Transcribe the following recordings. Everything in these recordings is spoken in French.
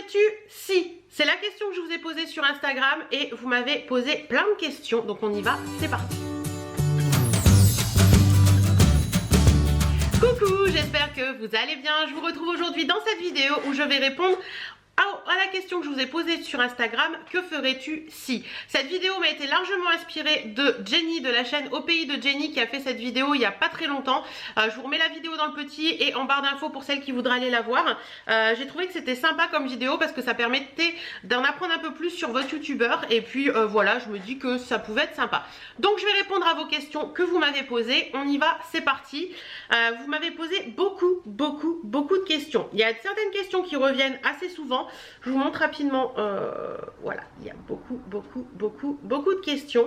ferais-tu si? C'est la question que je vous ai posée sur Instagram et vous m'avez posé plein de questions. Donc on y va, c'est parti. Coucou, j'espère que vous allez bien. Je vous retrouve aujourd'hui dans cette vidéo où je vais répondre à la question que je vous ai posée sur Instagram, que ferais-tu si? Cette vidéo m'a été largement inspirée de Jenny de la chaîne Au Pays de Jenny qui a fait cette vidéo il n'y a pas très longtemps. Je vous remets la vidéo dans le petit et en barre d'infos pour celles qui voudraient aller la voir. J'ai trouvé que c'était sympa comme vidéo parce que ça permettait d'en apprendre un peu plus sur votre youtubeur et puis voilà, je me dis que ça pouvait être sympa. Donc je vais répondre à vos questions que vous m'avez posées. On y va, c'est parti. Vous m'avez posé beaucoup de questions. Il y a certaines questions qui reviennent assez souvent. Je vous montre rapidement, voilà, il y a beaucoup de questions.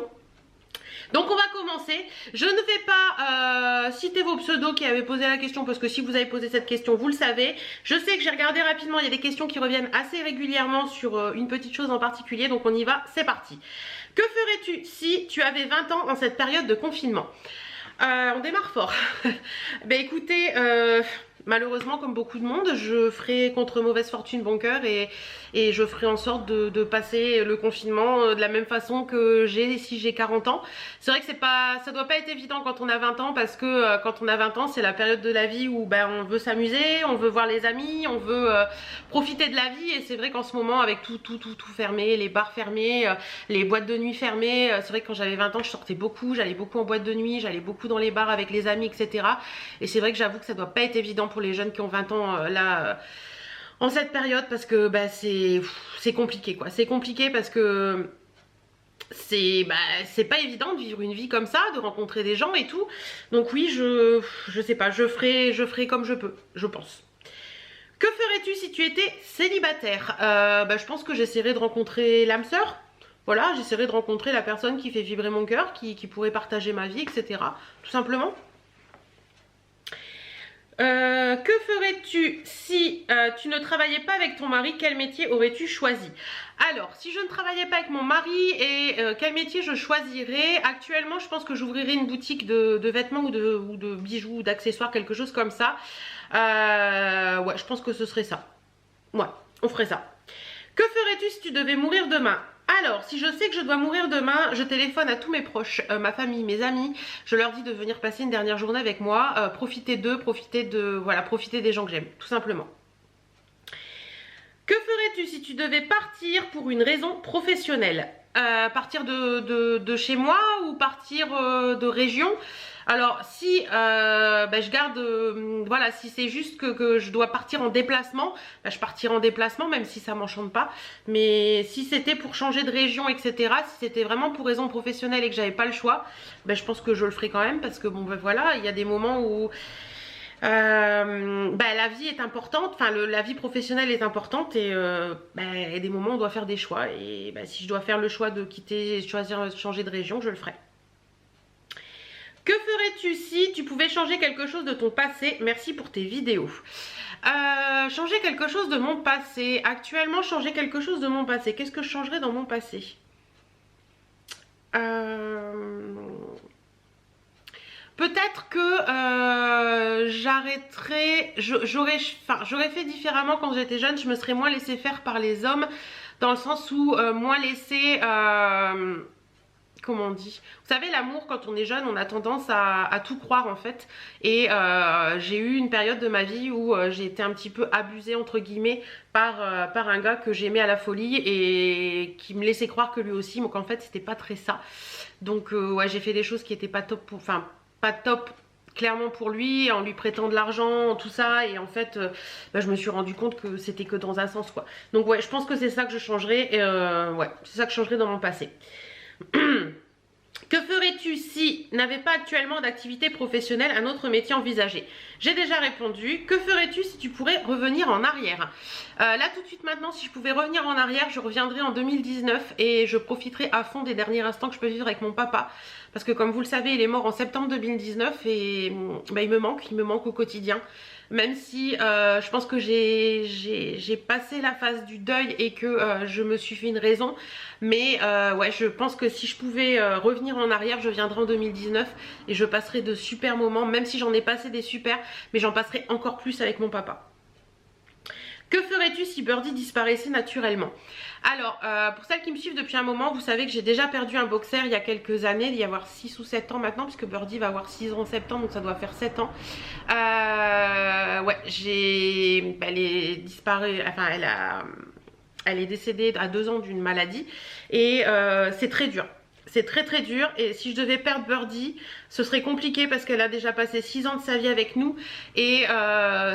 Donc on va commencer. Je ne vais pas citer vos pseudos qui avaient posé la question parce que si vous avez posé cette question, vous le savez. Je sais que j'ai regardé rapidement, il y a des questions qui reviennent assez régulièrement sur une petite chose en particulier. Donc on y va, c'est parti. Que ferais-tu si tu avais 20 ans en cette période de confinement? On démarre fort. Ben écoutez, malheureusement comme beaucoup de monde, je ferai contre mauvaise fortune bon cœur et je ferai en sorte de passer le confinement de la même façon que si j'ai 40 ans. C'est vrai que ça doit pas être évident quand on a 20 ans parce que quand on a 20 ans c'est la période de la vie où ben, on veut s'amuser, on veut voir les amis, on veut profiter de la vie et c'est vrai qu'en ce moment avec tout fermé, les bars fermés, les boîtes de nuit fermées, c'est vrai que quand j'avais 20 ans je sortais beaucoup, j'allais beaucoup en boîte de nuit, j'allais beaucoup dans les bars avec les amis etc. Et c'est vrai que j'avoue que ça doit pas être évident pour les jeunes qui ont 20 ans là en cette période parce que bah, c'est compliqué quoi. C'est compliqué parce que c'est pas évident de vivre une vie comme ça, de rencontrer des gens et tout. Donc oui, je sais pas, je ferai comme je peux, je pense. Que ferais-tu si tu étais célibataire? Je pense que j'essaierai de rencontrer l'âme sœur. Voilà, j'essaierai de rencontrer la personne qui fait vibrer mon cœur, qui pourrait partager ma vie, etc. Tout simplement. Que ferais-tu si tu ne travaillais pas avec ton mari? Quel métier aurais-tu choisi? Alors, si je ne travaillais pas avec mon mari et quel métier je choisirais? Actuellement, je pense que j'ouvrirais une boutique de vêtements ou de bijoux ou d'accessoires, quelque chose comme ça. Ouais, je pense que ce serait ça. Ouais, on ferait ça. Que ferais-tu si tu devais mourir demain? Alors, si je sais que je dois mourir demain, je téléphone à tous mes proches, ma famille, mes amis. Je leur dis de venir passer une dernière journée avec moi, profiter d'eux, profiter des gens que j'aime, tout simplement. Que ferais-tu si tu devais partir pour une raison professionnelle? Partir de chez moi ou partir de région? Alors si je garde, voilà, si c'est juste que je dois partir en déplacement, je partirai en déplacement même si ça m'enchante pas. Mais si c'était pour changer de région, etc., si c'était vraiment pour raison professionnelle et que j'avais pas le choix, je pense que je le ferai quand même parce que bon voilà, il y a des moments où la vie est importante, enfin la vie professionnelle est importante et il y a des moments où on doit faire des choix et si je dois faire le choix de quitter, choisir de changer de région, je le ferai. Que ferais-tu si tu pouvais changer quelque chose de ton passé? Merci pour tes vidéos. Changer quelque chose de mon passé. Actuellement, changer quelque chose de mon passé. Qu'est-ce que je changerais dans mon passé? Peut-être que j'arrêterais, j'aurais fait différemment quand j'étais jeune, je me serais moins laissée faire par les hommes, dans le sens où moins laissée, comment on dit? Vous savez, l'amour, quand on est jeune, on a tendance à tout croire en fait. Et j'ai eu une période de ma vie où j'ai été un petit peu abusée entre guillemets par un gars que j'aimais à la folie et qui me laissait croire que lui aussi, donc en fait c'était pas très ça. Donc ouais, j'ai fait des choses qui étaient pas top, pas top clairement pour lui, en lui prêtant de l'argent, tout ça, et en fait je me suis rendu compte que c'était que dans un sens quoi. Donc ouais, je pense que c'est ça que je changerais, ouais, c'est ça que je changerais dans mon passé. Que ferais-tu si n'avais pas actuellement d'activité professionnelle, un autre métier envisagé? J'ai déjà répondu. Que ferais-tu si tu pourrais revenir en arrière? Là tout de suite maintenant, si je pouvais revenir en arrière, je reviendrais en 2019 et je profiterais à fond des derniers instants que je peux vivre avec mon papa. Parce que comme vous le savez, il est mort en septembre 2019 et il me manque au quotidien. Même si je pense que j'ai passé la phase du deuil et que je me suis fait une raison. Mais ouais, je pense que si je pouvais revenir en arrière, je viendrais en 2019 et je passerai de super moments, même si j'en ai passé des super, mais j'en passerai encore plus avec mon papa. Que ferais-tu si Birdie disparaissait naturellement? Alors, pour celles qui me suivent depuis un moment, vous savez que j'ai déjà perdu un boxer il y a quelques années, il y a avoir 6 ou 7 ans maintenant, puisque Birdie va avoir 6 ans en septembre, donc ça doit faire 7 ans. Ouais, elle est disparue, enfin elle est décédée à 2 ans d'une maladie, et c'est très dur. C'est très très dur, et si je devais perdre Birdie, ce serait compliqué parce qu'elle a déjà passé 6 ans de sa vie avec nous, et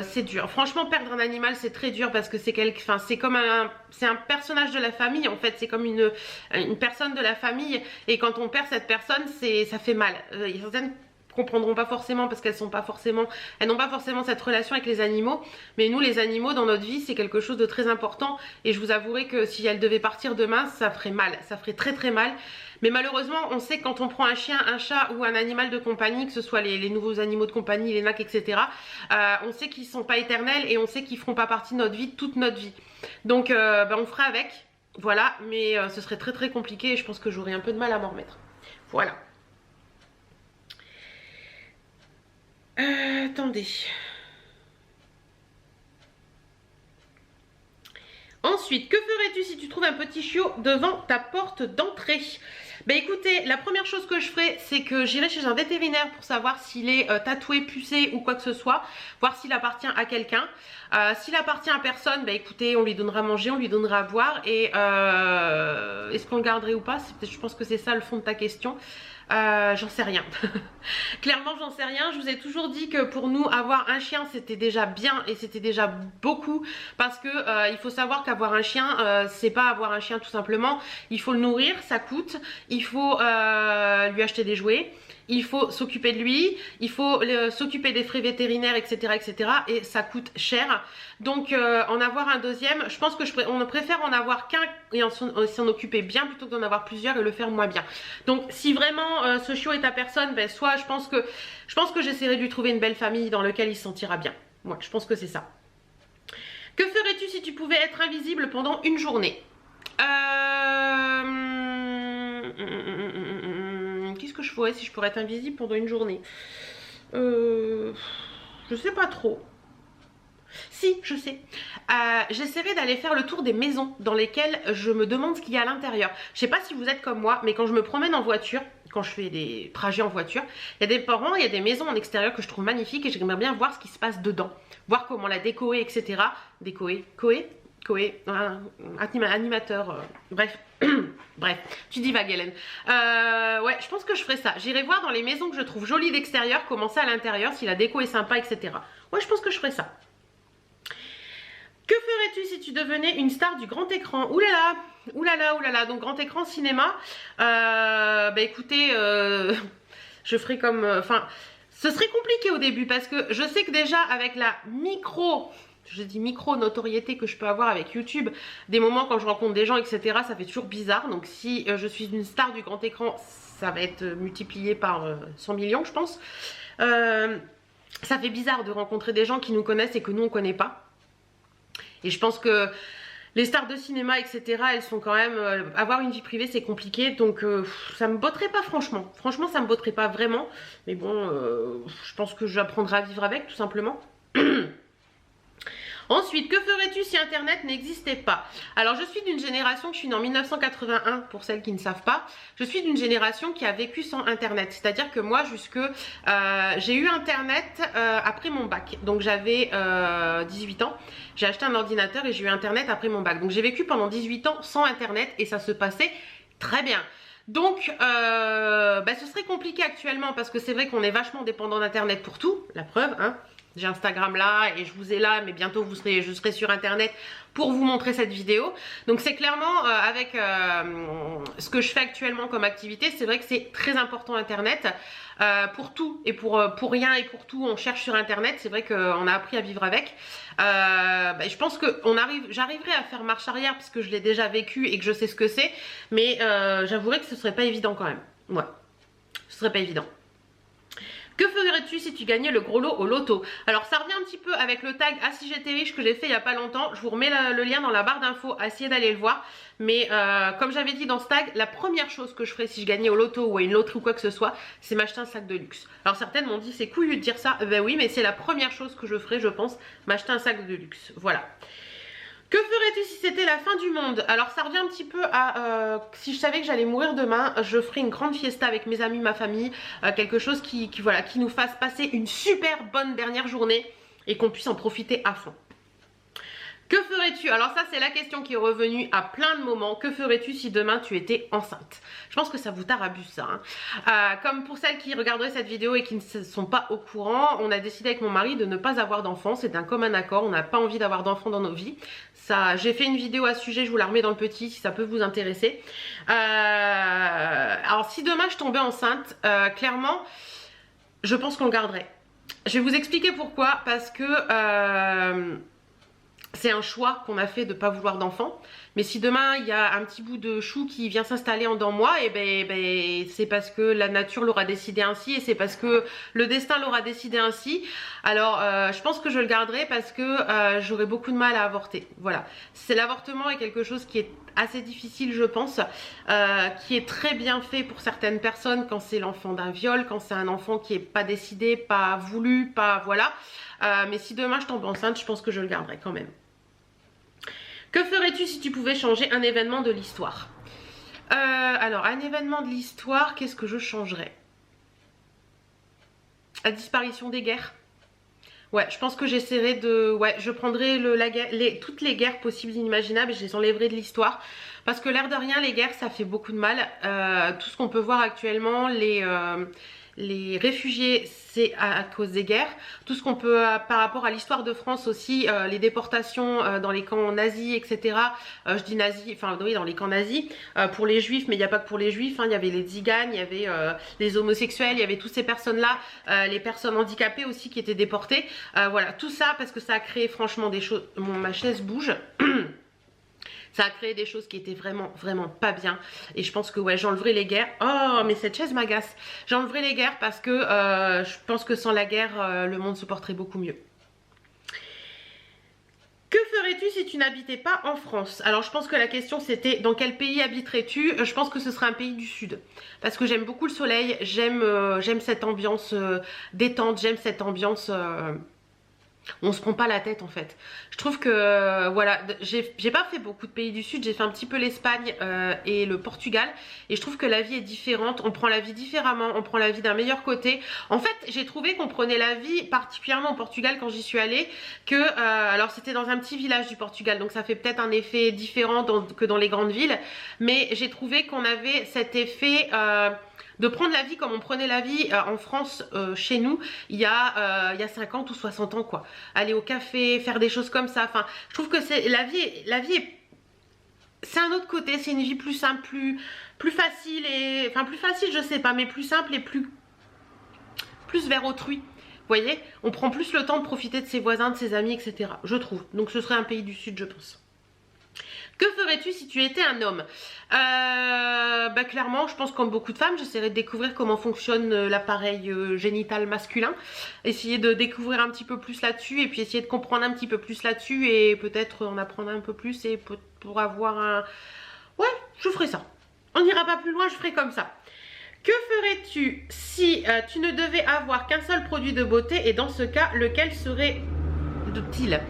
c'est dur. Franchement, perdre un animal, c'est très dur parce que c'est comme c'est un personnage de la famille en fait, c'est comme une personne de la famille, et quand on perd cette personne, ça fait mal. Il y a certaines comprendront pas forcément parce elles n'ont pas forcément cette relation avec les animaux, mais nous les animaux dans notre vie c'est quelque chose de très important, et je vous avouerai que si elle devait partir demain, ça ferait mal, ça ferait très très mal. Mais malheureusement on sait que quand on prend un chien, un chat ou un animal de compagnie, que ce soit les nouveaux animaux de compagnie, les NAC, etc., on sait qu'ils sont pas éternels, et on sait qu'ils feront pas partie de notre vie toute notre vie, donc on fera avec, voilà, mais ce serait très très compliqué, et je pense que j'aurais un peu de mal à m'en remettre, voilà. Attendez. Ensuite, que ferais-tu si tu trouves un petit chiot devant ta porte d'entrée? Ben écoutez, la première chose que je ferai, c'est que j'irai chez un vétérinaire pour savoir s'il est tatoué, pucé ou quoi que ce soit, voir s'il appartient à quelqu'un. S'il appartient à personne, ben écoutez, on lui donnera à manger, on lui donnera à boire, et est-ce qu'on le garderait ou pas? Je pense que c'est ça le fond de ta question. J'en sais rien. Clairement j'en sais rien. Je vous ai toujours dit que pour nous avoir un chien c'était déjà bien, et c'était déjà beaucoup, parce que il faut savoir qu'avoir un chien c'est pas avoir un chien tout simplement. Il faut le nourrir, ça coûte, il faut lui acheter des jouets, il faut s'occuper de lui, il faut s'occuper des frais vétérinaires, etc., etc., et ça coûte cher. Donc en avoir un deuxième, je pense que on préfère en avoir qu'un et s'en occuper bien plutôt que d'en avoir plusieurs et le faire moins bien. Donc si vraiment ce chiot est à personne, ben soit je pense que j'essaierai de lui trouver une belle famille dans laquelle il se sentira bien. Moi, je pense que c'est ça. Que ferais-tu si tu pouvais être invisible pendant une journée? Qu'est-ce que je ferais si je pourrais être invisible pendant une journée? Je sais pas trop. Si, je sais. J'essaierai d'aller faire le tour des maisons dans lesquelles je me demande ce qu'il y a à l'intérieur. Je sais pas si vous êtes comme moi, mais quand je me promène en voiture, quand je fais des trajets en voiture, il y a des parents, il y a des maisons en extérieur que je trouve magnifiques, et j'aimerais bien voir ce qui se passe dedans. Voir comment la décorer, etc. Décorer, animateur, bref. Bref, tu divagues Hélène. Ouais, je pense que je ferai ça. J'irai voir dans les maisons que je trouve jolies d'extérieur, comment c'est à l'intérieur, si la déco est sympa, etc. Ouais, je pense que je ferai ça. Que ferais-tu si tu devenais une star du grand écran? Ouh là là, ouh là là, ouh là là. Donc grand écran cinéma. Bah écoutez, je ferai comme, ce serait compliqué au début parce que je sais que déjà avec la micro-notoriété que je peux avoir avec YouTube, des moments quand je rencontre des gens, etc., ça fait toujours bizarre. Donc si je suis une star du grand écran, ça va être multiplié par 100 millions, je pense. Ça fait bizarre de rencontrer des gens qui nous connaissent et que nous on connaît pas. Et je pense que les stars de cinéma, etc., elles sont quand même... avoir une vie privée, c'est compliqué. Donc, ça me botterait pas, franchement. Franchement, ça me botterait pas vraiment. Mais bon, je pense que j'apprendrai à vivre avec, tout simplement. Ensuite, que ferais-tu si Internet n'existait pas? Alors, je suis d'une génération, je suis née en 1981, pour celles qui ne savent pas. Je suis d'une génération qui a vécu sans Internet. C'est-à-dire que moi, j'ai eu Internet après mon bac. Donc, j'avais 18 ans. J'ai acheté un ordinateur et j'ai eu Internet après mon bac. Donc, j'ai vécu pendant 18 ans sans Internet et ça se passait très bien. Donc, ce serait compliqué actuellement parce que c'est vrai qu'on est vachement dépendant d'Internet pour tout. La preuve, hein. J'ai Instagram là et je vous ai là, mais bientôt je serai sur Internet pour vous montrer cette vidéo. Donc c'est clairement avec ce que je fais actuellement comme activité, c'est vrai que c'est très important Internet. Pour tout et pour rien et pour tout, on cherche sur Internet. C'est vrai qu'on a appris à vivre avec. Je pense que j'arriverai à faire marche arrière parce que je l'ai déjà vécu et que je sais ce que c'est. Mais j'avouerai que ce serait pas évident quand même. Ouais, ce serait pas évident. Que ferais-tu si tu gagnais le gros lot au loto? Alors ça revient un petit peu avec le tag Ah si j'étais riche que j'ai fait il n'y a pas longtemps. Je vous remets le lien dans la barre d'infos, essayez d'aller le voir. Mais comme j'avais dit dans ce tag, la première chose que je ferais si je gagnais au loto ou à une loterie ou quoi que ce soit, c'est m'acheter un sac de luxe. Alors certaines m'ont dit c'est couillu de dire ça, ben oui, mais c'est la première chose que je ferais, je pense, m'acheter un sac de luxe. Voilà. Que ferais-tu si c'était la fin du monde? Alors ça revient un petit peu à si je savais que j'allais mourir demain, je ferais une grande fiesta avec mes amis, ma famille, quelque chose voilà, qui nous fasse passer une super bonne dernière journée et qu'on puisse en profiter à fond. Que ferais-tu? Alors ça c'est la question qui est revenue à plein de moments. Que ferais-tu si demain tu étais enceinte? Je pense que ça vous tarabuse ça. Hein. Comme pour celles qui regarderaient cette vidéo et qui ne sont pas au courant, on a décidé avec mon mari de ne pas avoir d'enfants. C'est un commun accord, on n'a pas envie d'avoir d'enfants dans nos vies. J'ai fait une vidéo à ce sujet, je vous la remets dans le petit si ça peut vous intéresser. Alors si demain je tombais enceinte, clairement, je pense qu'on le garderait. Je vais vous expliquer pourquoi. Parce que... c'est un choix qu'on a fait de ne pas vouloir d'enfant. Mais si demain il y a un petit bout de chou qui vient s'installer en dedans moi, et c'est parce que la nature l'aura décidé ainsi et c'est parce que le destin l'aura décidé ainsi. Alors je pense que je le garderai parce que j'aurai beaucoup de mal à avorter. Voilà. L'avortement est quelque chose qui est assez difficile je pense, qui est très bien fait pour certaines personnes quand c'est l'enfant d'un viol, quand c'est un enfant qui n'est pas décidé, pas voulu, pas voilà. Mais si demain je tombe enceinte, je pense que je le garderai quand même. Que ferais-tu si tu pouvais changer un événement de l'histoire? Alors, un événement de l'histoire, qu'est-ce que je changerais? La disparition des guerres. Ouais, je pense que j'essaierai de... Ouais, je prendrai toutes les guerres possibles et inimaginables et je les enlèverai de l'histoire. Parce que l'air de rien, les guerres, ça fait beaucoup de mal. Tout ce qu'on peut voir actuellement, les réfugiés, c'est à cause des guerres. Tout ce qu'on peut, par rapport à l'histoire de France aussi, les déportations dans les camps nazis, etc. Je dis nazis, enfin oui, dans les camps nazis, pour les juifs, mais il n'y a pas que pour les juifs. Hein, il y avait les tziganes, il y avait les homosexuels, il y avait toutes ces personnes-là, les personnes handicapées aussi qui étaient déportées. Voilà, tout ça parce que ça a créé franchement des choses... ma chaise bouge. Ça a créé des choses qui étaient vraiment, vraiment pas bien. Et je pense que ouais, j'enlèverai les guerres. Oh, mais cette chaise m'agace. J'enlèverai les guerres parce que je pense que sans la guerre, le monde se porterait beaucoup mieux. Que ferais-tu si tu n'habitais pas en France? Alors je pense que la question c'était dans quel pays habiterais-tu? Je pense que ce serait un pays du sud. Parce que j'aime beaucoup le soleil, j'aime cette ambiance détente, j'aime cette ambiance... on se prend pas la tête en fait. Je trouve que voilà, j'ai pas fait beaucoup de pays du sud, j'ai fait un petit peu l'Espagne et le Portugal et je trouve que la vie est différente, on prend la vie différemment, on prend la vie d'un meilleur côté. En fait j'ai trouvé qu'on prenait la vie particulièrement au Portugal quand j'y suis allée que alors c'était dans un petit village du Portugal donc ça fait peut-être un effet différent que dans les grandes villes, mais j'ai trouvé qu'on avait cet effet de prendre la vie comme on prenait la vie en France chez nous il y a 50 ou 60 ans quoi. Aller au café, faire des choses comme ça, enfin je trouve que c'est la vie est c'est un autre côté, c'est une vie plus simple, plus facile et enfin plus facile je sais pas mais plus simple et plus vers autrui. Vous voyez, on prend plus le temps de profiter de ses voisins, de ses amis, etc. Je trouve. Donc ce serait un pays du sud je pense. Que ferais-tu si tu étais un homme? Bah clairement, je pense comme beaucoup de femmes, j'essaierais de découvrir comment fonctionne l'appareil génital masculin. Essayer de découvrir un petit peu plus là-dessus et puis essayer de comprendre un petit peu plus là-dessus et peut-être en apprendre un peu plus et pour avoir un... Ouais, je ferai ça. On n'ira pas plus loin, je ferai comme ça. Que ferais-tu si tu ne devais avoir qu'un seul produit de beauté et dans ce cas, lequel serait-il?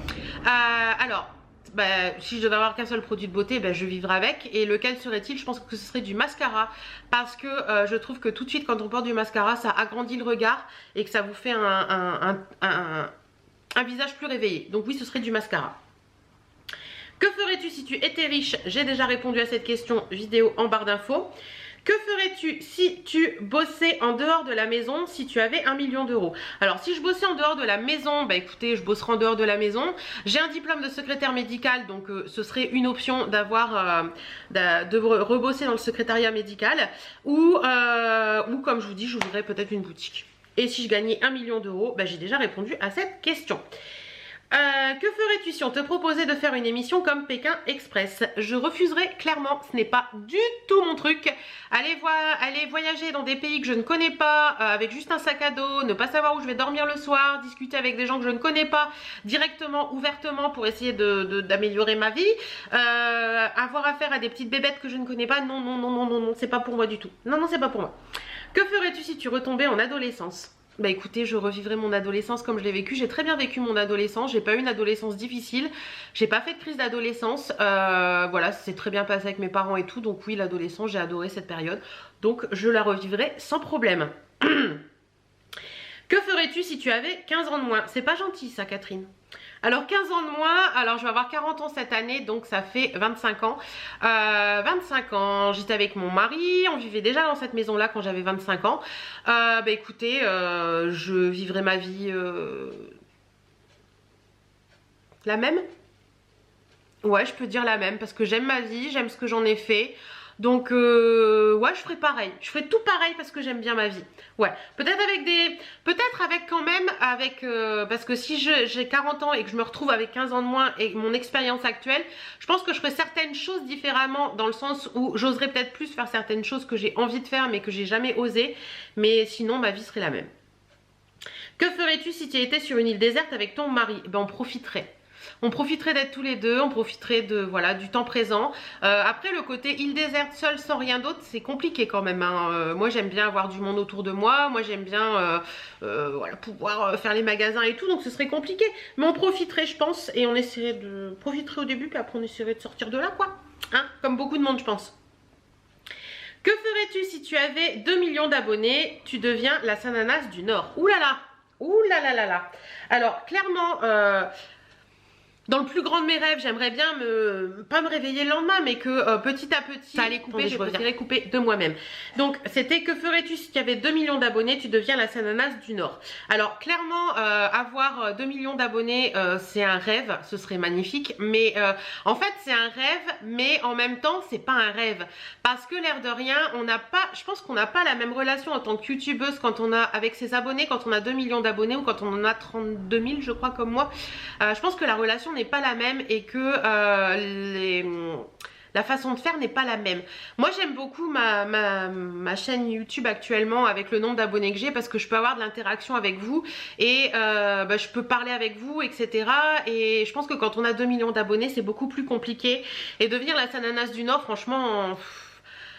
Alors... Bah, si je devais avoir qu'un seul produit de beauté, bah, je vivrais avec. Et lequel serait-il? Je pense que ce serait du mascara. Parce que je trouve que tout de suite, quand on porte du mascara, ça agrandit le regard et que ça vous fait un visage plus réveillé. Donc oui, ce serait du mascara. Que ferais-tu si tu étais riche? J'ai déjà répondu à cette question, vidéo en barre d'infos. Que ferais-tu si tu bossais en dehors de la maison si tu avais 1 million d'euros? Alors si je bossais en dehors de la maison, bah écoutez, je bosserai en dehors de la maison. J'ai un diplôme de secrétaire médical, donc ce serait une option d'avoir de rebosser dans le secrétariat médical. Ou comme je vous dis, j'ouvrirais peut-être une boutique. Et si je gagnais 1 million d'euros, bah, j'ai déjà répondu à cette question. Que ferais-tu si on te proposait de faire une émission comme Pékin Express? Je refuserais clairement, ce n'est pas du tout mon truc. Aller voyager dans des pays que je ne connais pas, avec juste un sac à dos, ne pas savoir où je vais dormir le soir, discuter avec des gens que je ne connais pas, directement, ouvertement pour essayer d'améliorer ma vie, avoir affaire à des petites bébêtes que je ne connais pas, non, non, non, non, non, non, c'est pas pour moi du tout. Non, non, c'est pas pour moi. Que ferais-tu si tu retombais en adolescence? bah écoutez, je revivrai mon adolescence comme je l'ai vécu. J'ai très bien vécu mon adolescence, j'ai pas eu une adolescence difficile, j'ai pas fait de crise d'adolescence, voilà, c'est très bien passé avec mes parents et tout, donc oui, l'adolescence, j'ai adoré cette période, donc je la revivrai sans problème. Que ferais-tu si tu avais 15 ans de moins? C'est pas gentil ça, Catherine. Alors 15 ans de moins, alors je vais avoir 40 ans cette année, donc ça fait 25 ans. 25 ans, j'étais avec mon mari, on vivait déjà dans cette maison-là quand j'avais 25 ans. Bah écoutez, je vivrai ma vie la même. Ouais, je peux dire la même, parce que j'aime ma vie, j'aime ce que j'en ai fait. Donc ouais, je ferai pareil, je ferai tout pareil parce que j'aime bien ma vie. Ouais, peut-être avec quand même avec parce que si j'ai 40 ans et que je me retrouve avec 15 ans de moins et mon expérience actuelle, je pense que je ferai certaines choses différemment, dans le sens où j'oserais peut-être plus faire certaines choses que j'ai envie de faire mais que j'ai jamais osé, mais sinon ma vie serait la même. Que ferais-tu si tu étais sur une île déserte avec ton mari? Ben on profiterait. On profiterait d'être tous les deux, on profiterait de voilà du temps présent. Après le côté île déserte seule sans rien d'autre, c'est compliqué quand même. Hein. Moi j'aime bien avoir du monde autour de moi, moi j'aime bien voilà, pouvoir faire les magasins et tout, donc ce serait compliqué. Mais on profiterait je pense, et on essaierait de profiter au début, puis après on essaierait de sortir de là quoi. Hein, comme beaucoup de monde je pense. Que ferais-tu si tu avais 2 millions d'abonnés? Tu deviens la Sananas du Nord. Ouh là là, ouh là là là là. Alors clairement... dans le plus grand de mes rêves, j'aimerais bien pas me réveiller le lendemain, mais que petit à petit, ça allait couper, je préférais couper de moi-même. Donc, c'était que ferais-tu si tu avais 2 millions d'abonnés, tu deviens la Sananas du Nord. Alors, clairement, avoir 2 millions d'abonnés, c'est un rêve, ce serait magnifique. Mais en fait, c'est un rêve, mais en même temps, c'est pas un rêve. Parce que l'air de rien, on n'a pas, je pense qu'on n'a pas la même relation en tant que youtubeuse quand on a, avec ses abonnés, quand on a 2 millions d'abonnés ou quand on en a 32 000, je crois, comme moi. Je pense que la relation n'est pas la même et que la façon de faire n'est pas la même. Moi j'aime beaucoup ma chaîne YouTube actuellement avec le nombre d'abonnés que j'ai, parce que je peux avoir de l'interaction avec vous et bah, je peux parler avec vous, etc. Et je pense que quand on a 2 millions d'abonnés c'est beaucoup plus compliqué, et devenir la Sananas du Nord, franchement...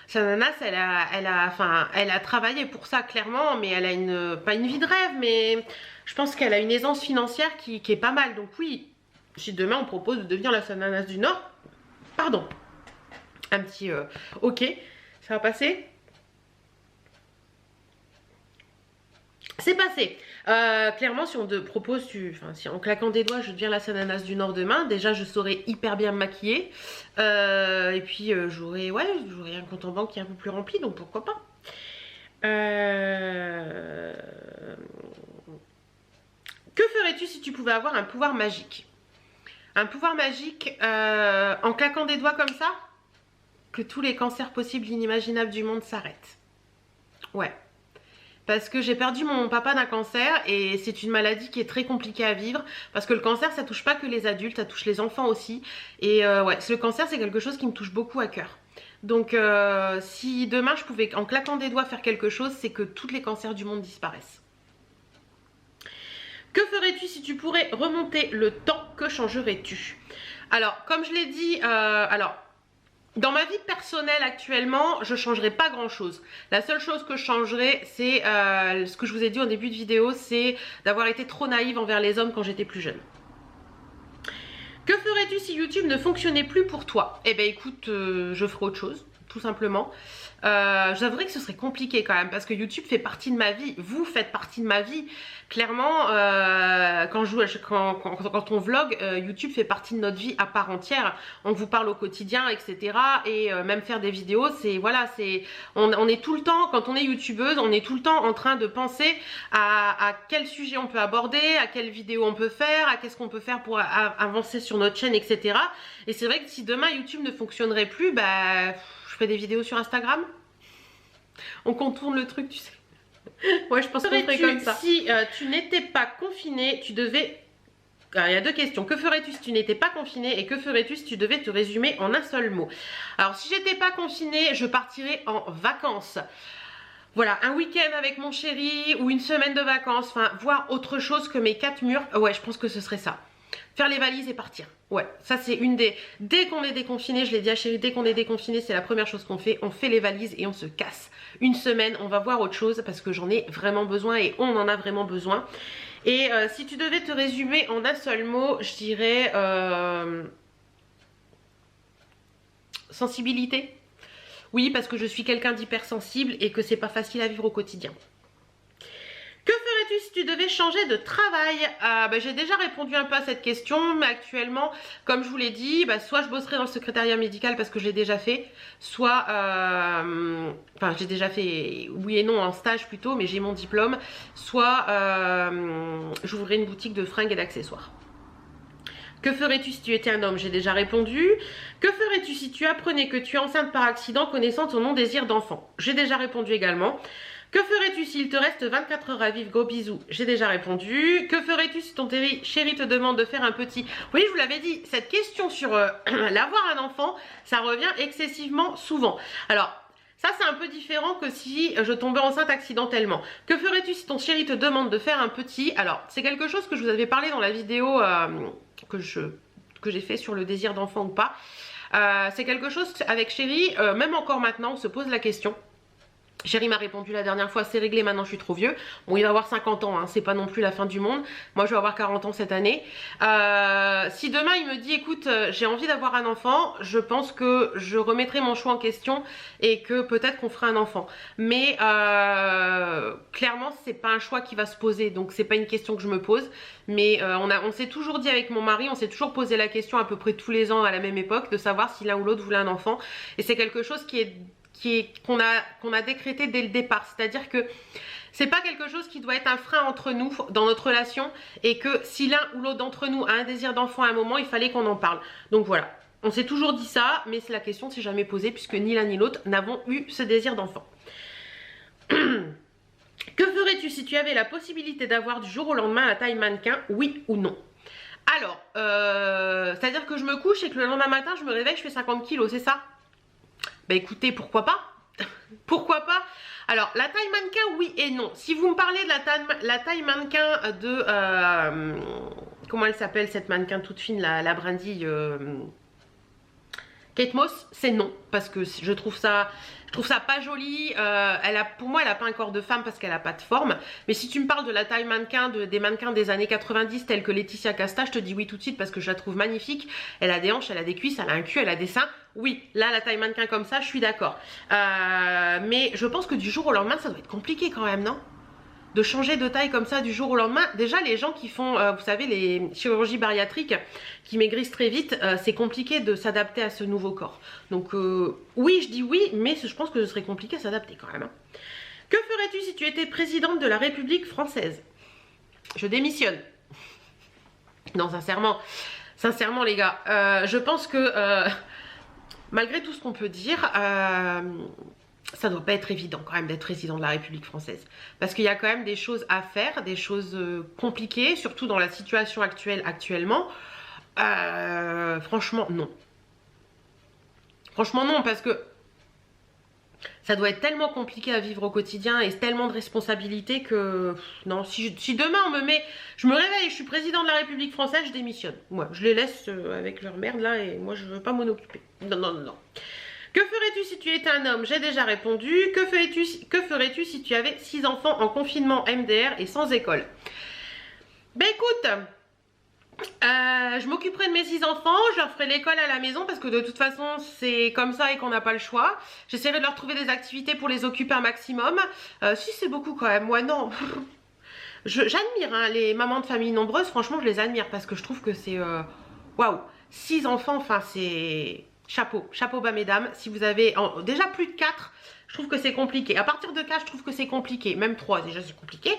Sananas, elle a travaillé pour ça clairement, mais elle a pas une vie de rêve, mais je pense qu'elle a une aisance financière qui est pas mal. Donc oui, si demain on propose de devenir la Sananas du Nord, pardon, un petit ok, ça va passer. C'est passé. Clairement, si on te propose, si en claquant des doigts, je deviens la Sananas du Nord demain, déjà je saurais hyper bien me maquiller. Et puis j'aurais un compte en banque qui est un peu plus rempli, donc pourquoi pas. Que ferais-tu si tu pouvais avoir un pouvoir magique? Un pouvoir magique en claquant des doigts comme ça, que tous les cancers possibles, inimaginables du monde s'arrêtent. Ouais. Parce que j'ai perdu mon papa d'un cancer et c'est une maladie qui est très compliquée à vivre, parce que le cancer ça touche pas que les adultes, ça touche les enfants aussi. Et ouais, le cancer c'est quelque chose qui me touche beaucoup à cœur. Donc si demain je pouvais en claquant des doigts faire quelque chose, c'est que tous les cancers du monde disparaissent. Que ferais-tu si tu pourrais remonter le temps? Que changerais-tu? Alors comme je l'ai dit, dans ma vie personnelle actuellement, je ne changerai pas grand chose. La seule chose que je changerais, c'est ce que je vous ai dit au début de vidéo, c'est d'avoir été trop naïve envers les hommes quand j'étais plus jeune. Que ferais-tu si YouTube ne fonctionnait plus pour toi? Eh bien écoute, je ferai autre chose, tout simplement. J'avouerais que ce serait compliqué quand même, parce que YouTube fait partie de ma vie, vous faites partie de ma vie. Clairement, quand on vlog, YouTube fait partie de notre vie à part entière. On vous parle au quotidien, etc. Et même faire des vidéos, c'est voilà, on est tout le temps, quand on est youtubeuse, on est tout le temps en train de penser à quel sujet on peut aborder, à quelle vidéo on peut faire, à qu'est-ce qu'on peut faire pour avancer sur notre chaîne, etc. Et c'est vrai que si demain YouTube ne fonctionnerait plus, bah... je ferai des vidéos sur Instagram. On contourne le truc, tu sais. Ouais, je pense qu'on ferait comme ça. Si tu n'étais pas confiné, tu devais... Alors, il y a deux questions. Que ferais-tu si tu n'étais pas confiné? Et que ferais-tu si tu devais te résumer en un seul mot? Alors, si j'étais pas confinée, je partirais en vacances. Voilà, un week-end avec mon chéri ou une semaine de vacances. Enfin, voir autre chose que mes 4 murs. Ouais, je pense que ce serait ça. faire les valises et partir. Ouais, ça c'est une des... Dès qu'on est déconfiné, je l'ai dit à Chérie, dès qu'on est déconfiné, c'est la première chose qu'on fait. On fait les valises et on se casse. Une semaine, on va voir autre chose parce que j'en ai vraiment besoin et on en a vraiment besoin. Et si tu devais te résumer en un seul mot, je dirais sensibilité. Oui, parce que je suis quelqu'un d'hypersensible et que c'est pas facile à vivre au quotidien. Que ferais-tu si tu devais changer de travail? J'ai déjà répondu un peu à cette question, mais actuellement, comme je vous l'ai dit, soit je bosserai dans le secrétariat médical parce que je l'ai déjà fait, soit, enfin j'ai déjà fait, oui et non, en stage plutôt, mais j'ai mon diplôme, soit j'ouvrirai une boutique de fringues et d'accessoires. Que ferais-tu si tu étais un homme? J'ai déjà répondu. Que ferais-tu si tu apprenais que tu es enceinte par accident connaissant ton non-désir d'enfant? J'ai déjà répondu également. Que ferais-tu s'il te reste 24 heures à vivre? Gros bisous. J'ai déjà répondu. Que ferais-tu si ton chéri te demande de faire un petit... Oui, je vous l'avais dit, cette question sur l'avoir un enfant, ça revient excessivement souvent. Alors... ça, c'est un peu différent que si je tombais enceinte accidentellement. Que ferais-tu si ton chéri te demande de faire un petit? Alors, c'est quelque chose que je vous avais parlé dans la vidéo que j'ai fait sur le désir d'enfant ou pas. C'est quelque chose avec Chéri, même encore maintenant, on se pose la question. Chéri m'a répondu la dernière fois, c'est réglé, maintenant je suis trop vieux. Bon, il va avoir 50 ans, hein, c'est pas non plus la fin du monde. Moi, je vais avoir 40 ans cette année. Si demain, il me dit, écoute, j'ai envie d'avoir un enfant, je pense que je remettrai mon choix en question et que peut-être qu'on fera un enfant. Mais clairement, c'est pas un choix qui va se poser, donc c'est pas une question que je me pose. Mais on s'est toujours dit avec mon mari, on s'est toujours posé la question à peu près tous les ans à la même époque, de savoir si l'un ou l'autre voulait un enfant. Et c'est quelque chose qu'on a décrété dès le départ, c'est-à-dire que c'est pas quelque chose qui doit être un frein entre nous dans notre relation et que si l'un ou l'autre d'entre nous a un désir d'enfant à un moment, il fallait qu'on en parle. Donc voilà, on s'est toujours dit ça, mais la question s'est jamais posée puisque ni l'un ni l'autre n'avons eu ce désir d'enfant. Que ferais-tu si tu avais la possibilité d'avoir du jour au lendemain la taille mannequin, oui ou non? Alors, c'est-à-dire que je me couche et que le lendemain matin je me réveille, je fais 50 kilos, c'est ça? Bah écoutez, pourquoi pas? Pourquoi pas? Alors, la taille mannequin, oui et non. Si vous me parlez de la taille mannequin de... comment elle s'appelle cette mannequin toute fine, la brindille Kate Moss, c'est non. Parce que je trouve ça pas joli. Pour moi, elle n'a pas un corps de femme parce qu'elle n'a pas de forme. Mais si tu me parles de la taille mannequin, des mannequins des années 90, tels que Laetitia Casta, je te dis oui tout de suite parce que je la trouve magnifique. Elle a des hanches, elle a des cuisses, elle a un cul, elle a des seins. Oui, là, la taille mannequin comme ça, je suis d'accord. Mais je pense que du jour au lendemain, ça doit être compliqué quand même, non? De changer de taille comme ça du jour au lendemain. Déjà, les gens qui font, vous savez, les chirurgies bariatriques, qui maigrissent très vite, c'est compliqué de s'adapter à ce nouveau corps. Donc, oui, je dis oui, mais je pense que ce serait compliqué à s'adapter quand même. Hein. Que ferais-tu si tu étais présidente de la République française? Je démissionne. Non, sincèrement, les gars, je pense que, malgré tout ce qu'on peut dire... ça doit pas être évident quand même d'être président de la République française. Parce qu'il y a quand même des choses à faire, des choses compliquées, surtout dans la situation actuellement. Franchement, non. Franchement, non, parce que ça doit être tellement compliqué à vivre au quotidien et tellement de responsabilités que... Non, si demain on me met... Je me réveille, je suis président de la République française, je démissionne. Moi, je les laisse avec leur merde là et moi je veux pas m'en occuper. Non, non, non. Que ferais-tu si tu étais un homme? J'ai déjà répondu. Que ferais-tu si tu avais 6 enfants en confinement MDR et sans école? Ben écoute, je m'occuperai de mes 6 enfants, je leur ferai l'école à la maison parce que de toute façon c'est comme ça et qu'on n'a pas le choix. J'essaierai de leur trouver des activités pour les occuper un maximum. Si c'est beaucoup quand même, moi non. J'admire hein, les mamans de familles nombreuses, franchement je les admire parce que je trouve que c'est... Waouh, 6 enfants, enfin c'est... Chapeau bas mesdames, si vous avez déjà plus de 4, je trouve que c'est compliqué. À partir de 4, je trouve que c'est compliqué. Même 3, déjà c'est compliqué.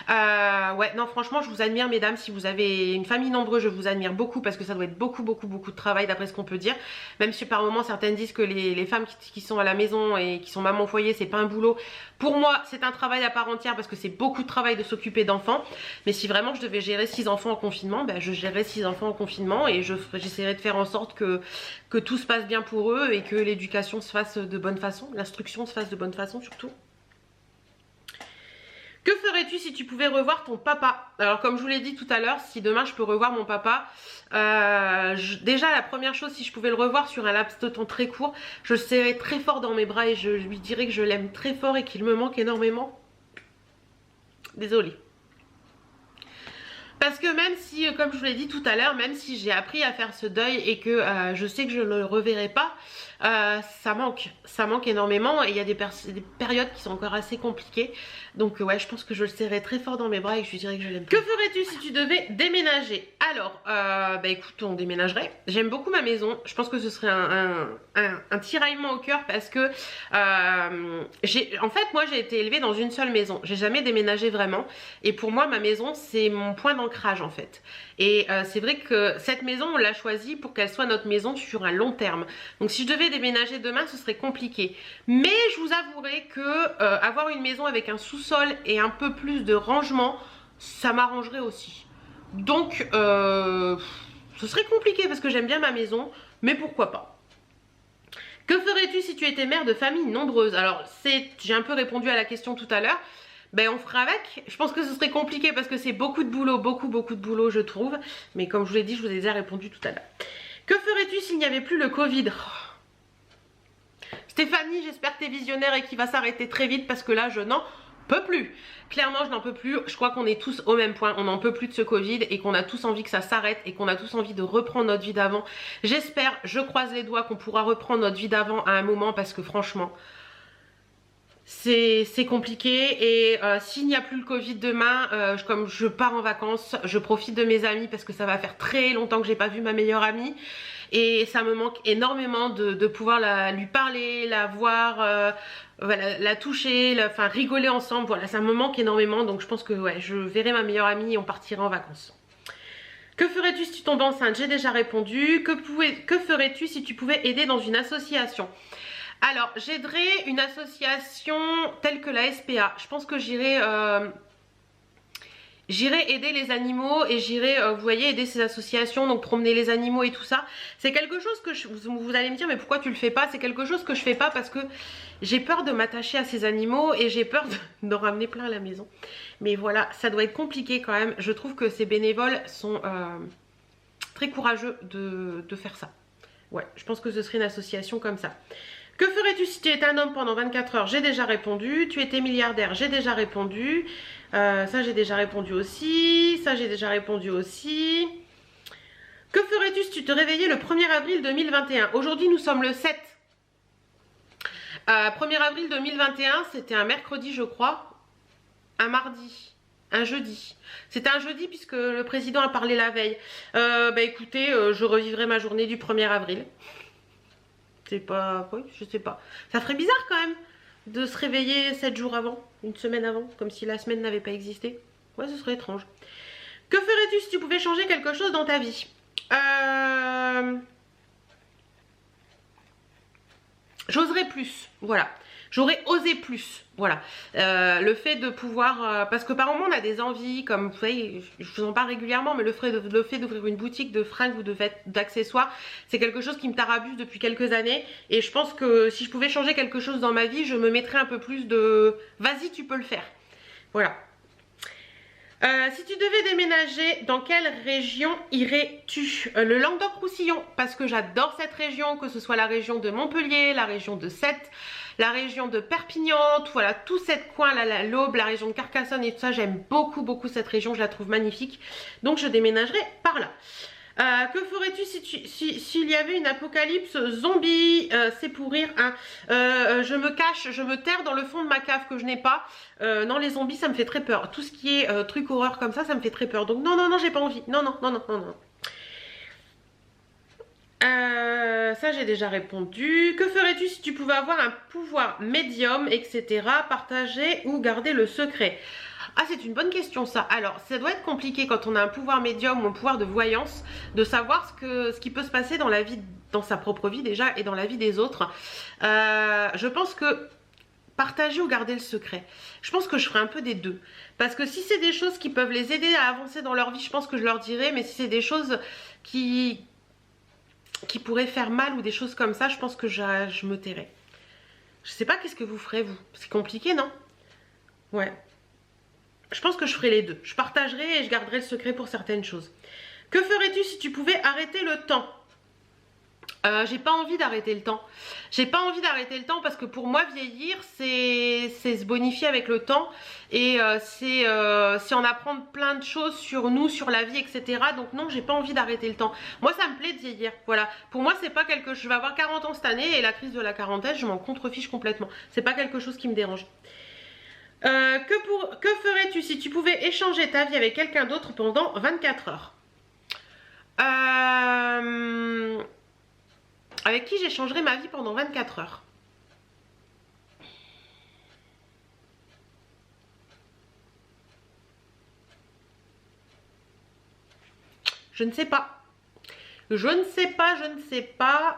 Ouais, non franchement, je vous admire mesdames. Si vous avez une famille nombreuse, je vous admire beaucoup parce que ça doit être beaucoup de travail d'après ce qu'on peut dire. Même si par moments, certaines disent que les femmes qui sont à la maison et qui sont maman au foyer, c'est pas un boulot. Pour moi, c'est un travail à part entière parce que c'est beaucoup de travail de s'occuper d'enfants. Mais si vraiment je devais gérer 6 enfants en confinement, ben, je gérerais 6 enfants en confinement et j'essaierai de faire en sorte que tout se passe bien pour eux et que l'éducation se fasse de bonne façon, l'instruction se fasse de bonne façon surtout. Que ferais-tu ferais-tu si tu pouvais revoir ton papa? Alors comme je vous l'ai dit tout à l'heure, si demain je peux revoir mon papa, déjà la première chose, si je pouvais le revoir sur un laps de temps très court, je le serrais très fort dans mes bras et je lui dirais que je l'aime très fort et qu'il me manque énormément. Désolée. Parce que même si, comme je vous l'ai dit tout à l'heure, même si j'ai appris à faire ce deuil et que je sais que je ne le reverrai pas, ça manque énormément et il y a des périodes qui sont encore assez compliquées. Donc ouais, je pense que je le serrais très fort dans mes bras et que je lui dirais que je l'aime. Que ferais-tu si tu devais déménager? Alors, bah écoute, on déménagerait. J'aime beaucoup ma maison. Je pense que ce serait un tiraillement au cœur parce que en fait, moi j'ai été élevée dans une seule maison. J'ai jamais déménagé vraiment. Et pour moi, ma maison, c'est mon point d'ancrage en fait. Et c'est vrai que cette maison, on l'a choisie pour qu'elle soit notre maison sur un long terme. Donc si je devais déménager demain, ce serait compliqué. Mais je vous avouerai que avoir une maison avec un sous-sol et un peu plus de rangement, ça m'arrangerait aussi. Donc ce serait compliqué parce que j'aime bien ma maison, mais pourquoi pas. Que ferais-tu si tu étais mère de famille nombreuse? Alors j'ai un peu répondu à la question tout à l'heure. Ben on fera avec. Je pense que ce serait compliqué parce que c'est beaucoup de boulot, beaucoup de boulot je trouve. Mais comme je vous l'ai dit, je vous ai déjà répondu tout à l'heure. Que ferais-tu s'il n'y avait plus le Covid? Stéphanie, j'espère que tu es visionnaire et qu'il va s'arrêter très vite parce que là je n'en peux plus. Clairement je n'en peux plus. Je crois qu'on est tous au même point. On n'en peut plus de ce Covid et qu'on a tous envie que ça s'arrête et qu'on a tous envie de reprendre notre vie d'avant. J'espère, je croise les doigts qu'on pourra reprendre notre vie d'avant à un moment parce que franchement... c'est compliqué et s'il n'y a plus le Covid demain, comme je pars en vacances, je profite de mes amis parce que ça va faire très longtemps que j'ai pas vu ma meilleure amie et ça me manque énormément de pouvoir lui parler, la voir, voilà, la toucher, enfin rigoler ensemble, voilà, ça me manque énormément donc je pense que ouais, je verrai ma meilleure amie et on partira en vacances. Que ferais-tu si tu tombes enceinte? J'ai déjà répondu. Que ferais-tu si tu pouvais aider dans une association? Alors, j'aiderais une association telle que la SPA. Je pense que j'irai aider les animaux et j'irai, vous voyez, aider ces associations, donc promener les animaux et tout ça. C'est quelque chose que vous allez me dire, mais pourquoi tu le fais pas? C'est quelque chose que je fais pas parce que j'ai peur de m'attacher à ces animaux et j'ai peur d'en ramener plein à la maison. Mais voilà, ça doit être compliqué quand même. Je trouve que ces bénévoles sont très courageux de faire ça. Ouais, je pense que ce serait une association comme ça. Que ferais-tu si tu étais un homme pendant 24 heures? J'ai déjà répondu. Tu étais milliardaire? J'ai déjà répondu. Ça, j'ai déjà répondu aussi. Ça, j'ai déjà répondu aussi. Que ferais-tu si tu te réveillais le 1er avril 2021? Aujourd'hui, nous sommes le 7. 1er avril 2021, c'était un mercredi, je crois. Un mardi. Un jeudi. C'était un jeudi puisque le président a parlé la veille. Bah écoutez, je revivrai ma journée du 1er avril. C'est pas... Oui, je sais pas. Ça ferait bizarre quand même de se réveiller 7 jours avant, une semaine avant, comme si la semaine n'avait pas existé. Ouais, ce serait étrange. Que ferais-tu si tu pouvais changer quelque chose dans ta vie? J'oserais plus, voilà. J'aurais osé plus, voilà. Le fait de pouvoir... parce que par moment on a des envies, comme vous savez, je vous en parle régulièrement, mais le fait d'ouvrir une boutique de fringues ou d'accessoires, c'est quelque chose qui me tarabuse depuis quelques années. Et je pense que si je pouvais changer quelque chose dans ma vie, je me mettrais un peu plus de... Vas-y, tu peux le faire. Voilà. Si tu devais déménager, dans quelle région irais-tu? Le Languedoc-Roussillon, parce que j'adore cette région, que ce soit la région de Montpellier, la région de Sète, la région de Perpignan, voilà, tout cette coin là, l'Aube, la région de Carcassonne et tout ça, j'aime beaucoup cette région, je la trouve magnifique, donc je déménagerai par là. Que ferais-tu s'il y avait une apocalypse zombie? C'est pour rire, hein. Je me cache, je me terre dans le fond de ma cave que je n'ai pas. Non, les zombies ça me fait très peur. Tout ce qui est truc horreur comme ça me fait très peur. Donc non, j'ai pas envie. Non. Ça j'ai déjà répondu. Que ferais-tu si tu pouvais avoir un pouvoir médium, etc. Partager ou garder le secret? Ah, c'est une bonne question ça. Alors, ça doit être compliqué quand on a un pouvoir médium ou un pouvoir de voyance, de savoir ce qui peut se passer dans la vie, dans sa propre vie déjà et dans la vie des autres. Je pense que partager ou garder le secret, je pense que je ferai un peu des deux. Parce que si c'est des choses qui peuvent les aider à avancer dans leur vie, je pense que je leur dirai. Mais si c'est des choses qui pourraient faire mal ou des choses comme ça, je pense que je me tairai. Je sais pas qu'est-ce que vous ferez vous. C'est compliqué, non? Ouais. je pense que je ferai les deux. Je partagerai et je garderai le secret pour certaines choses. Que ferais-tu si tu pouvais arrêter le temps? J'ai pas envie d'arrêter le temps. J'ai pas envie d'arrêter le temps parce que pour moi vieillir c'est se bonifier avec le temps et c'est en apprendre plein de choses sur nous, sur la vie, etc. Donc non, j'ai pas envie d'arrêter le temps. Moi ça me plaît de vieillir, voilà. Pour moi c'est pas quelque chose, je vais avoir 40 ans cette année et la crise de la quarantaine je m'en contrefiche complètement. C'est pas quelque chose qui me dérange. Que ferais-tu si tu pouvais échanger ta vie avec quelqu'un d'autre pendant 24 heures? Avec qui j'échangerai ma vie pendant 24 heures? Je ne sais pas. Je ne sais pas, je ne sais pas.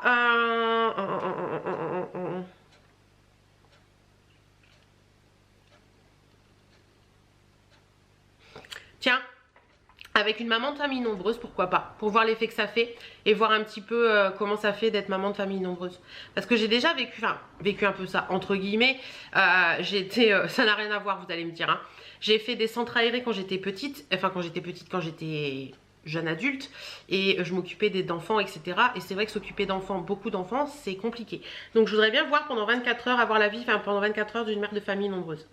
Tiens. Avec une maman de famille nombreuse, pourquoi pas, pour voir l'effet que ça fait et voir un petit peu comment ça fait d'être maman de famille nombreuse. Parce que j'ai déjà vécu, enfin vécu un peu ça, entre guillemets, ça n'a rien à voir, vous allez me dire, hein. J'ai fait des centres aérés quand j'étais petite, quand j'étais jeune adulte, et je m'occupais d'enfants, etc. Et c'est vrai que s'occuper d'enfants, beaucoup d'enfants, c'est compliqué. Donc je voudrais bien voir pendant 24 heures, avoir la vie, pendant 24 heures d'une mère de famille nombreuse.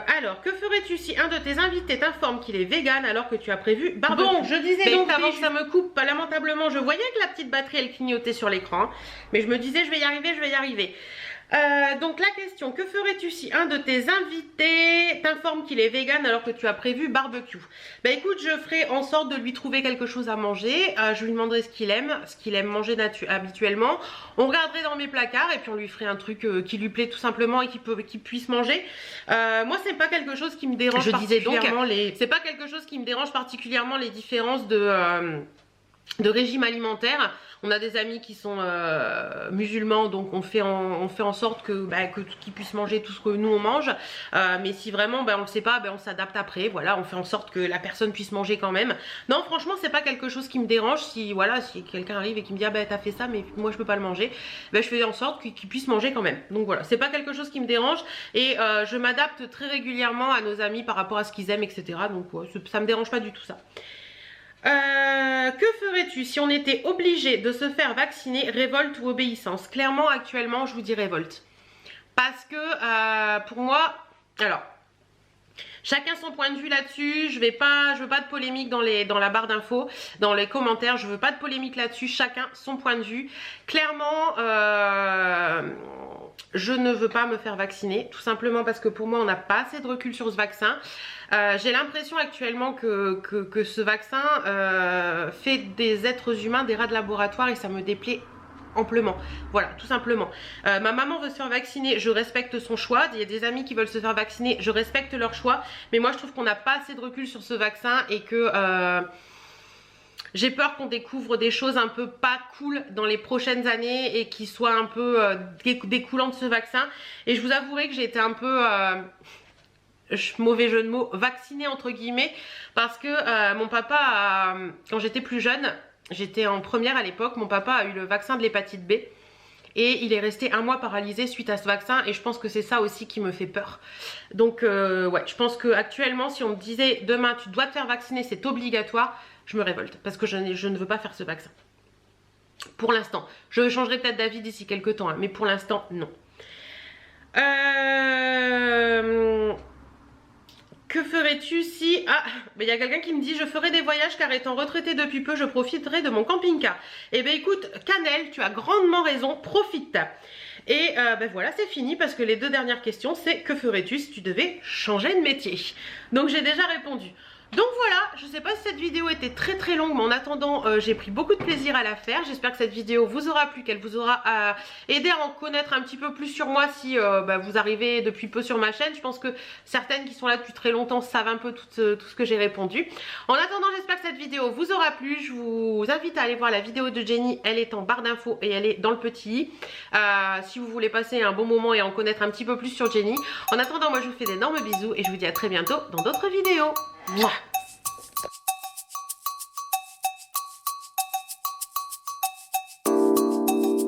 Alors, que ferais-tu si un de tes invités t'informe qu'il est vegan alors que tu as prévu barbecue? Bon, je disais donc avant que ça me coupe, pas lamentablement, je voyais que la petite batterie elle clignotait sur l'écran, mais je me disais je vais y arriver, je vais y arriver. Donc la question, que ferais-tu si un de tes invités t'informe qu'il est vegan alors que tu as prévu barbecue? Bah écoute, je ferai en sorte de lui trouver quelque chose à manger, je lui demanderai ce qu'il aime manger habituellement, on regarderait dans mes placards et puis on lui ferait un truc qui lui plaît tout simplement et qu'il puisse manger. Moi c'est pas quelque chose qui me dérange particulièrement, c'est pas quelque chose qui me dérange particulièrement les différences de régime alimentaire. On a des amis qui sont musulmans, donc on fait en sorte qu'ils puissent manger tout ce que nous on mange, mais si vraiment on le sait pas, on s'adapte après, voilà, on fait en sorte que la personne puisse manger quand même. Non franchement c'est pas quelque chose qui me dérange. Si quelqu'un arrive et qui me dit t'as fait ça mais moi je peux pas le manger, je fais en sorte qu'il puisse manger quand même. Donc voilà, c'est pas quelque chose qui me dérange et je m'adapte très régulièrement à nos amis par rapport à ce qu'ils aiment, etc. Donc ouais, ça me dérange pas du tout ça. Que ferais-tu si on était obligé de se faire vacciner, révolte ou obéissance? Clairement actuellement je vous dis révolte. Parce que pour moi, alors chacun son point de vue là-dessus, je veux pas de polémique dans la barre d'infos, dans les commentaires, je veux pas de polémique là-dessus, chacun son point de vue. Clairement, je ne veux pas me faire vacciner, tout simplement parce que pour moi on n'a pas assez de recul sur ce vaccin. J'ai l'impression actuellement que ce vaccin fait des êtres humains des rats de laboratoire et ça me déplaît amplement, voilà, tout simplement. Ma maman veut se faire vacciner, je respecte son choix. Il y a des amis qui veulent se faire vacciner, je respecte leur choix, mais moi je trouve qu'on n'a pas assez de recul sur ce vaccin et que j'ai peur qu'on découvre des choses un peu pas cool dans les prochaines années et qui soient un peu découlant de ce vaccin. Et je vous avouerai que j'ai été un peu mauvais jeu de mots, vaccinée entre guillemets, parce que mon papa, quand j'étais plus jeune, j'étais en première à l'époque, mon papa a eu le vaccin de l'hépatite B et il est resté 1 mois paralysé suite à ce vaccin et je pense que c'est ça aussi qui me fait peur. Donc ouais, je pense que actuellement si on me disait demain tu dois te faire vacciner, c'est obligatoire, je me révolte parce que je ne veux pas faire ce vaccin. Pour l'instant, je changerai peut-être d'avis d'ici quelques temps, hein, mais pour l'instant non. Que ferais-tu si... Ah, il y a quelqu'un qui me dit je ferai des voyages car étant retraitée depuis peu, je profiterai de mon camping-car. Eh bien écoute, Canel, tu as grandement raison, profite. Et voilà, c'est fini parce que les 2 dernières questions, c'est que ferais-tu si tu devais changer de métier? Donc j'ai déjà répondu. Donc voilà, je sais pas si cette vidéo était très très longue, mais en attendant j'ai pris beaucoup de plaisir à la faire. J'espère que cette vidéo vous aura plu, qu'elle vous aura aidé à en connaître un petit peu plus sur moi si vous arrivez depuis peu sur ma chaîne. Je pense que certaines qui sont là depuis très longtemps savent un peu tout ce que j'ai répondu. En attendant, j'espère que cette vidéo vous aura plu. Je vous invite à aller voir la vidéo de Jenny, elle est en barre d'infos et elle est dans le petit i. Si vous voulez passer un bon moment et en connaître un petit peu plus sur Jenny. En attendant, moi je vous fais d'énormes bisous et je vous dis à très bientôt dans d'autres vidéos. Mouah.